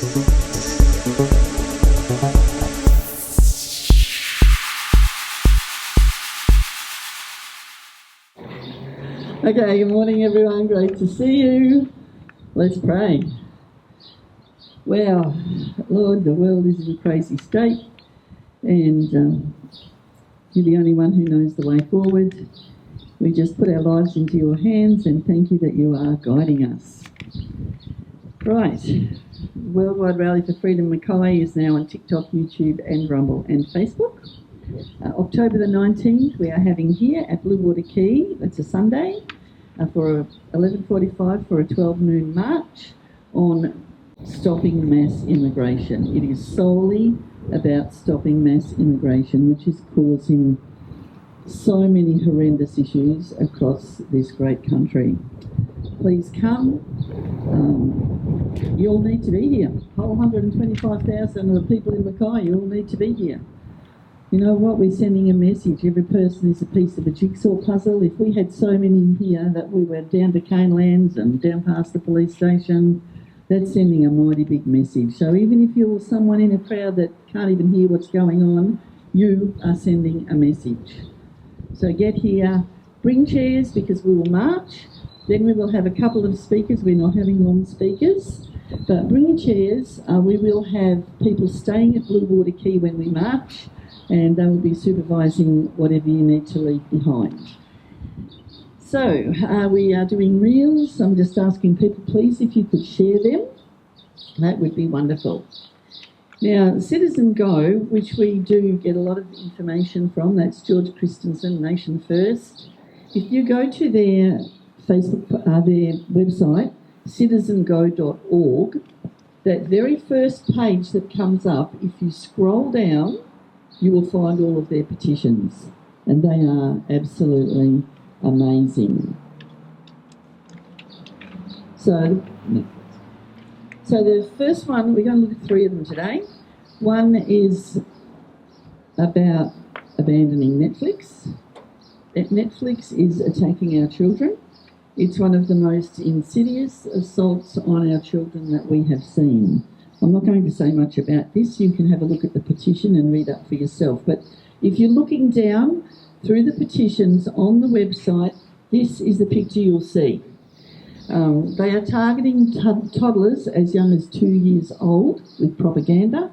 Okay, good morning everyone, great to see you. Let's pray. Well, Lord, the world is in a crazy state and you're the only one who knows the way forward. We just put our lives into your hands and thank you that you are guiding us. Right, Worldwide Rally for Freedom Mackay is now on TikTok, YouTube and Rumble and Facebook. October the 19th we are having here at Bluewater Quay, that's a Sunday, for 11:45 for a 12 noon march on stopping mass immigration. It is solely about stopping mass immigration, which is causing so many horrendous issues across this great country. Please come. You all need to be here. Whole 125,000 of the people in Mackay, you all need to be here. You know what? We're sending a message. Every person is a piece of a jigsaw puzzle. If we had so many here that we were down to Canelands and down past the police station, that's sending a mighty big message. So even if you're someone in a crowd that can't even hear what's going on, you are sending a message. So get here, bring chairs because we will march. Then we will have a couple of speakers. We're not having long speakers, but bring your chairs. We will have people staying at Bluewater Quay when we march, and they will be supervising whatever you need to leave behind. So we are doing reels. I'm just asking people, please, if you could share them, that would be wonderful. Now, CitizenGo, which we do get a lot of information from, that's George Christensen, Nation First. If you go to their Facebook, their website, citizengo.org, that very first page that comes up, if you scroll down, you will find all of their petitions, and they are absolutely amazing. So the first one, we're going to look at three of them today. One is about abandoning Netflix. Netflix is attacking our children. It's one of the most insidious assaults on our children that we have seen. I'm not going to say much about this. You can have a look at the petition and read up for yourself. But if you're looking down through the petitions on the website, this is the picture you'll see. They are targeting toddlers as young as 2 years old with propaganda.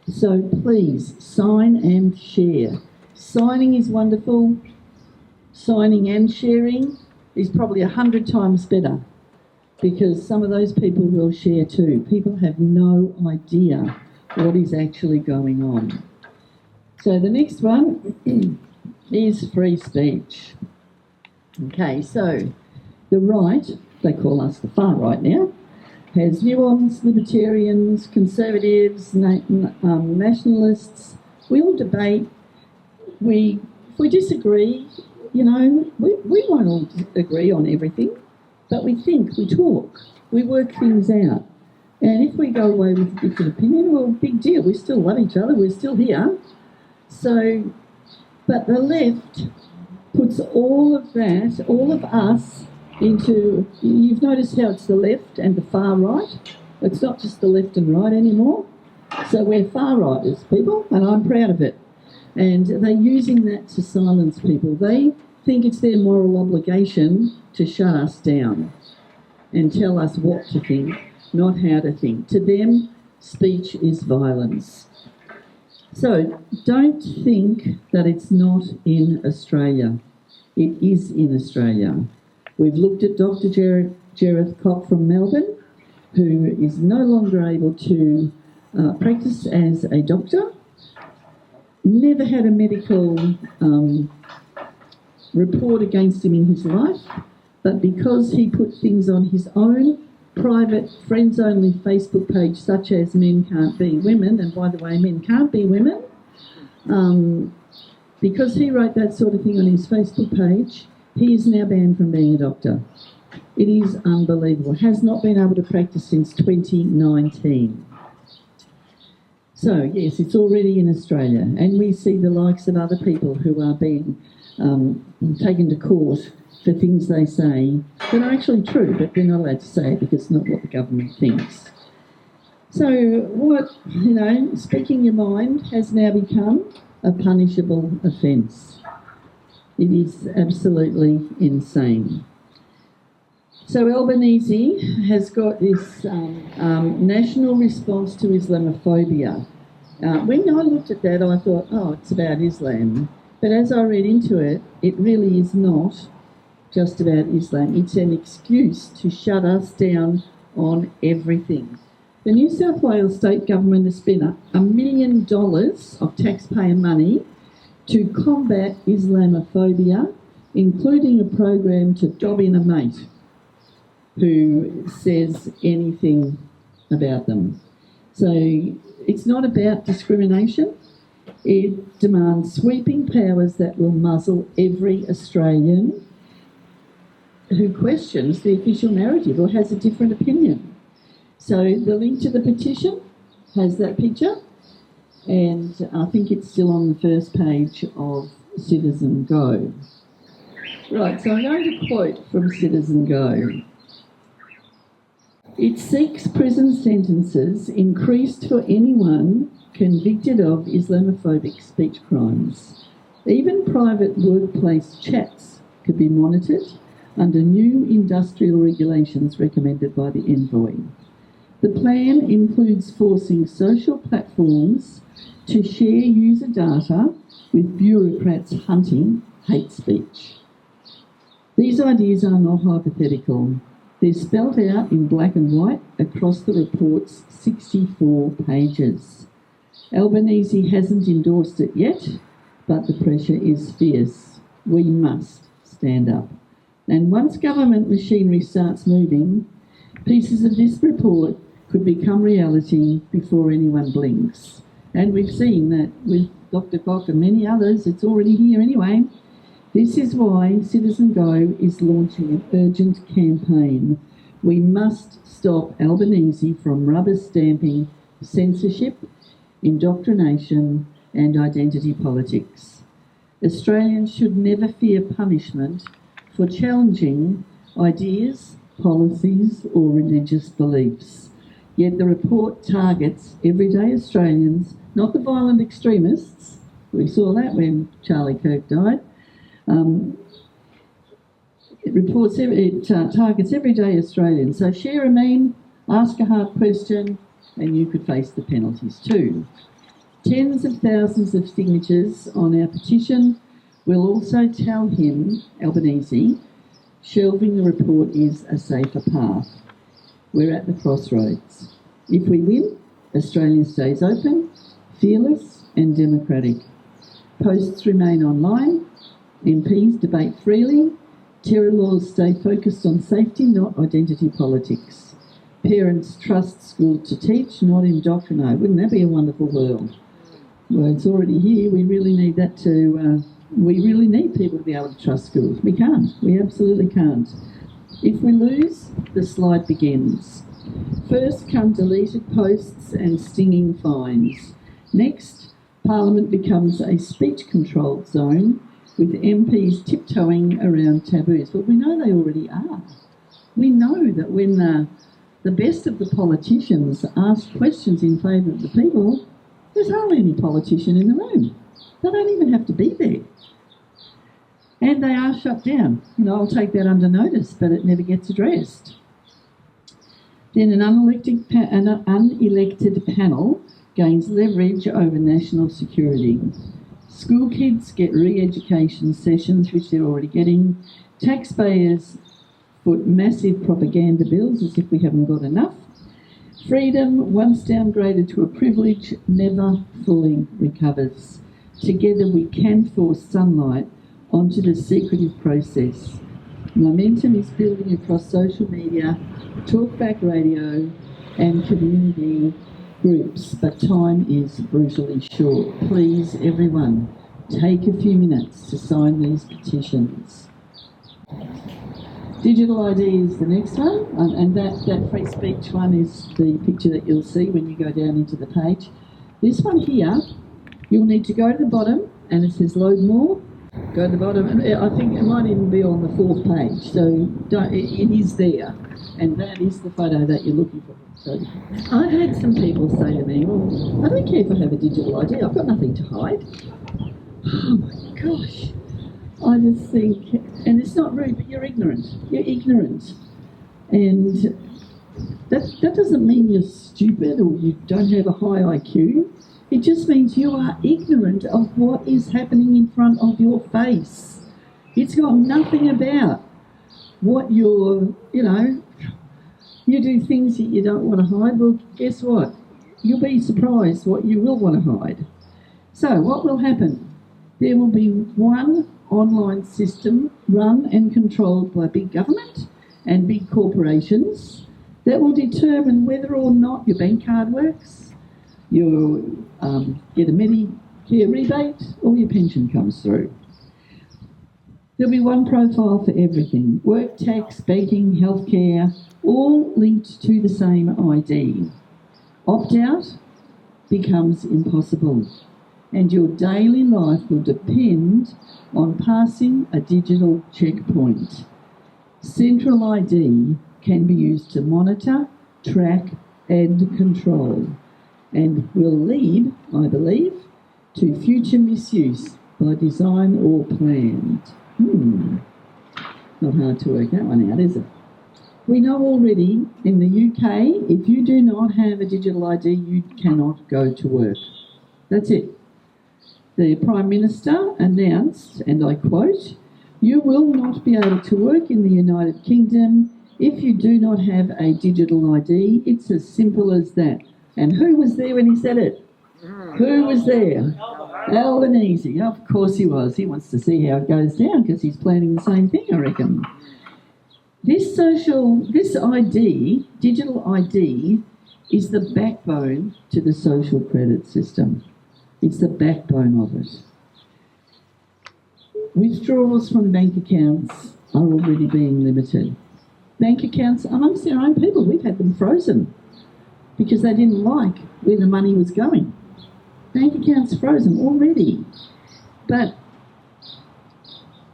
So please sign and share. Signing is wonderful. Signing and sharing is probably 100 times better, because some of those people will share too. People have no idea what is actually going on. So the next one is free speech. Okay, so the right, they call us the far right now, has nuance, libertarians, conservatives, nationalists. We all debate. If we disagree, you know, we won't all agree on everything. But we think, we talk, we work things out. And if we go away with a different opinion, well, big deal. We still love each other. We're still here. So, but the left puts all of that, all of us into, you've noticed how it's the left and the far right. It's not just the left and right anymore. So we're far righters, people, and I'm proud of it. And they're using that to silence people. They think it's their moral obligation to shut us down and tell us what to think, not how to think. To them, speech is violence. So don't think that it's not in Australia. It is in Australia. We've looked at Dr. Jareth Cock from Melbourne, who is no longer able to practice as a doctor, never had a medical report against him in his life, but because he put things on his own private friends-only Facebook page, such as Men Can't Be Women, and by the way, men can't be women, because he wrote that sort of thing on his Facebook page, he is now banned from being a doctor. It is unbelievable. Has not been able to practice since 2019. So, yes, it's already in Australia, and we see the likes of other people who are being taken to court for things they say that are actually true, but they're not allowed to say it because it's not what the government thinks. So what, speaking your mind has now become a punishable offence. It is absolutely insane. So Albanese has got this national response to Islamophobia. When I looked at that, I thought, oh, it's about Islam. But as I read into it, it really is not just about Islam. It's an excuse to shut us down on everything. The New South Wales state government has spent $1 million of taxpayer money to combat Islamophobia, including a program to dob in a mate who says anything about them. So it's not about discrimination. It demands sweeping powers that will muzzle every Australian who questions the official narrative or has a different opinion. So the link to the petition has that picture, and I think it's still on the first page of CitizenGo. Right, so I'm going to quote from CitizenGo. It seeks prison sentences increased for anyone convicted of Islamophobic speech crimes. Even private workplace chats could be monitored under new industrial regulations recommended by the envoy. The plan includes forcing social platforms to share user data with bureaucrats hunting hate speech. These ideas are not hypothetical. They're spelled out in black and white across the report's 64 pages. Albanese hasn't endorsed it yet, but the pressure is fierce. We must stand up. And once government machinery starts moving, pieces of this report could become reality before anyone blinks. And we've seen that with Dr. Koch and many others. It's already here anyway. This is why CitizenGo is launching an urgent campaign. We must stop Albanese from rubber stamping censorship, indoctrination and identity politics. Australians should never fear punishment for challenging ideas, policies or religious beliefs. Yet the report targets everyday Australians, not the violent extremists. We saw that when Charlie Kirk died. It targets everyday Australians. So share a meme, ask a hard question, and you could face the penalties too. Tens of thousands of signatures on our petition will also tell him, Albanese, shelving the report is a safer path. We're at the crossroads. If we win, Australia stays open, fearless and democratic. Posts remain online, MPs debate freely, terror laws stay focused on safety, not identity politics. Parents trust school to teach, not indoctrinate. Wouldn't that be a wonderful world? Well, it's already here. We really need that to... we really need people to be able to trust schools. We can't. We absolutely can't. If we lose, the slide begins. First come deleted posts and stinging fines. Next, Parliament becomes a speech-controlled zone with MPs tiptoeing around taboos. But we know they already are. We know that when the best of the politicians ask questions in favour of the people, there's hardly any politician in the room. They don't even have to be there. And they are shut down. I'll take that under notice, but it never gets addressed. Then an unelected panel gains leverage over national security. School kids get re-education sessions, which they're already getting. Taxpayers foot massive propaganda bills as if we haven't got enough. Freedom, once downgraded to a privilege, never fully recovers. Together we can force sunlight onto the secretive process. Momentum is building across social media, talkback radio and community groups, but time is brutally short. Please, everyone, take a few minutes to sign these petitions. Digital ID is the next one, and that free speech one is the picture that you'll see when you go down into the page. This one here, you'll need to go to the bottom, and it says load more. Go to the bottom, and I think it might even be on the 4th page, so it is there, and that is the photo that you're looking for. I've had some people say to me, well, I don't care if I have a digital ID, I've got nothing to hide. Oh my gosh. I just think, and it's not rude, but you're ignorant. You're ignorant. And that doesn't mean you're stupid or you don't have a high IQ. It just means you are ignorant of what is happening in front of your face. It's got nothing about what you're, you do things that you don't want to hide. Well, guess what? You'll be surprised what you will want to hide. So what will happen? There will be one online system run and controlled by big government and big corporations that will determine whether or not your bank card works, you get a Medicare rebate, or your pension comes through. There'll be one profile for everything. Work tax, banking, healthcare, all linked to the same ID. Opt-out becomes impossible, and your daily life will depend on passing a digital checkpoint. Central ID can be used to monitor, track and control, and will lead, I believe, to future misuse by design or planned. Not hard to work that one out, is it? We know already in the UK, if you do not have a digital ID, you cannot go to work. That's it. The Prime Minister announced, and I quote, "You will not be able to work in the United Kingdom if you do not have a digital ID." It's as simple as that. And who was there when he said it? Who was there? Albanese. Of course he was. He wants to see how it goes down because he's planning the same thing, I reckon. This ID, digital ID, is the backbone to the social credit system. It's the backbone of it. Withdrawals from bank accounts are already being limited. Bank accounts amongst their own people, we've had them frozen because they didn't like where the money was going. Bank accounts frozen already. But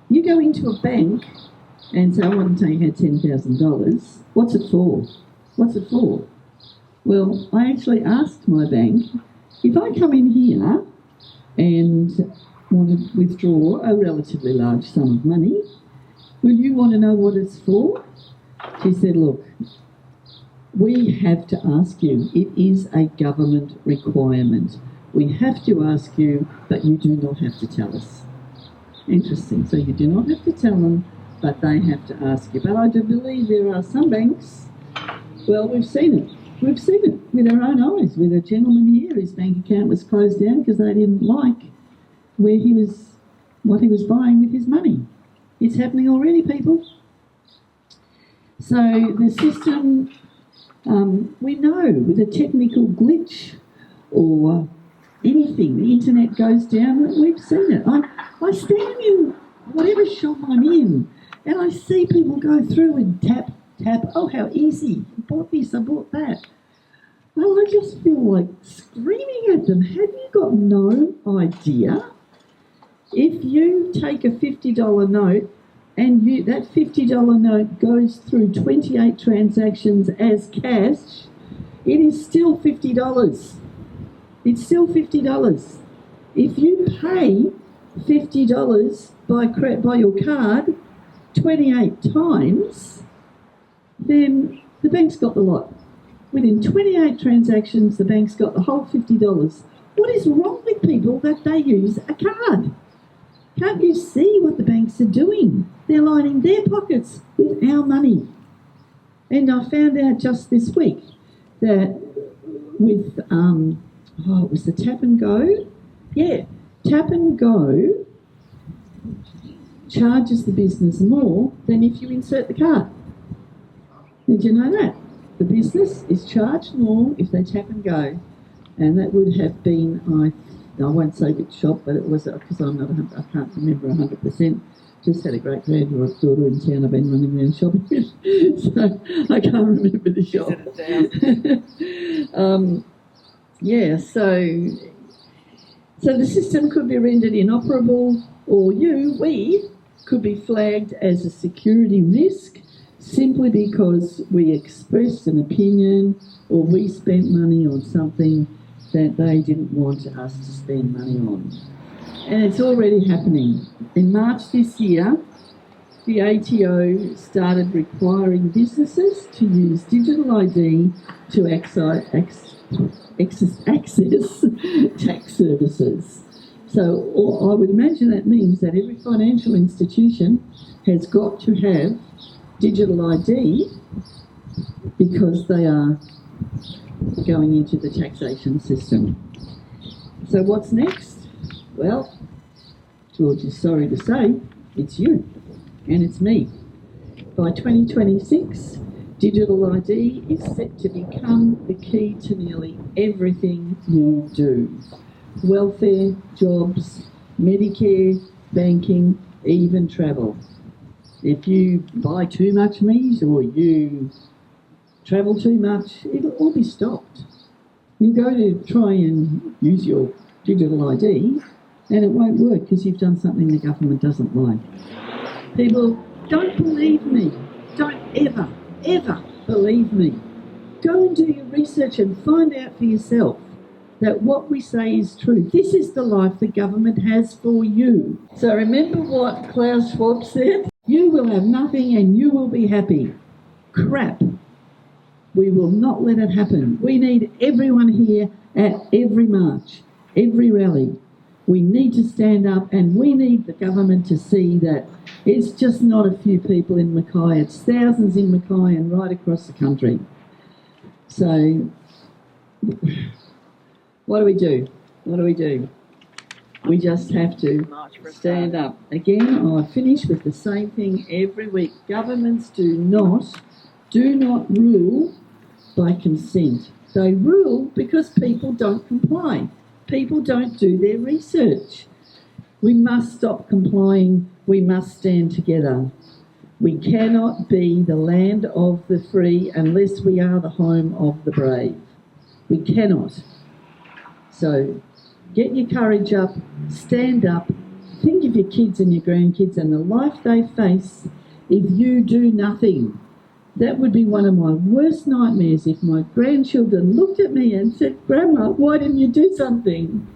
you go into a bank and say, I want to take out $10,000. What's it for? What's it for? Well, I actually asked my bank, if I come in here and want to withdraw a relatively large sum of money, would you want to know what it's for? She said, look, we have to ask you. It is a government requirement. We have to ask you, but you do not have to tell us. Interesting. So you do not have to tell them, but they have to ask you. But I do believe there are some banks, well, we've seen it. We've seen it with our own eyes, with a gentleman here, his bank account was closed down because they didn't like what he was buying with his money. It's happening already, people. So the system, we know with a technical glitch or anything, the internet goes down, we've seen it. I stand in whatever shop I'm in and I see people go through and tap, oh how easy, I bought this, I bought that. Well, I just feel like screaming at them, have you got no idea? If you take a $50 note and that $50 note goes through 28 transactions as cash, it is still $50. It's still $50. If you pay $50 by your card 28 times, then the bank's got the lot. Within 28 transactions, the bank's got the whole $50. What is wrong with people that they use a card? Can't you see what the banks are doing? They're lining their pockets with our money. And I found out just this week that with, it was the Tap and Go. Yeah, Tap and Go charges the business more than if you insert the card. Did you know that? The business is charged more if they tap and go. And that would have been, I won't say which shop, but it was, because I can't remember 100%. Just had a great granddaughter in town I've been running around shopping with, so I can't remember the shop. So the system could be rendered inoperable, or we could be flagged as a security risk simply because we expressed an opinion or we spent money on something that they didn't want us to spend money on. And it's already happening. In March this year, the ATO started requiring businesses to use digital ID to access tax services. So I would imagine that means that every financial institution has got to have digital ID because they are going into the taxation system. So what's next? Well, George is sorry to say, it's you and it's me. By 2026, digital ID is set to become the key to nearly everything you do. Welfare, jobs, Medicare, banking, even travel. If you buy too much meat or you travel too much, it'll all be stopped. You'll go to try and use your digital ID and it won't work because you've done something the government doesn't like. People, don't believe me. Don't ever, ever believe me. Go and do your research and find out for yourself that what we say is true. This is the life the government has for you. So remember what Klaus Schwab said? You will have nothing and you will be happy. Crap. We will not let it happen. We need everyone here at every march, every rally. We need to stand up and we need the government to see that it's just not a few people in Mackay, it's thousands in Mackay and right across the country. So, what do we do? What do we do? We just have to stand up. Again, I finish with the same thing every week. Governments do not rule by consent. They rule because people don't comply. People don't do their research. We must stop complying. We must stand together. We cannot be the land of the free unless we are the home of the brave. We cannot. So get your courage up, stand up, think of your kids and your grandkids and the life they face if you do nothing. That would be one of my worst nightmares if my grandchildren looked at me and said, Grandma, why didn't you do something?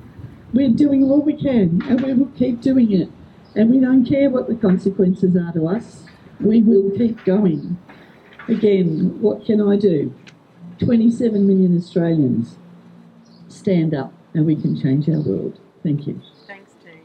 We're doing all we can and we will keep doing it. And we don't care what the consequences are to us. We will keep going. Again, what can I do? 27 million Australians. Stand up and we can change our world. Thank you. Thanks, Tine.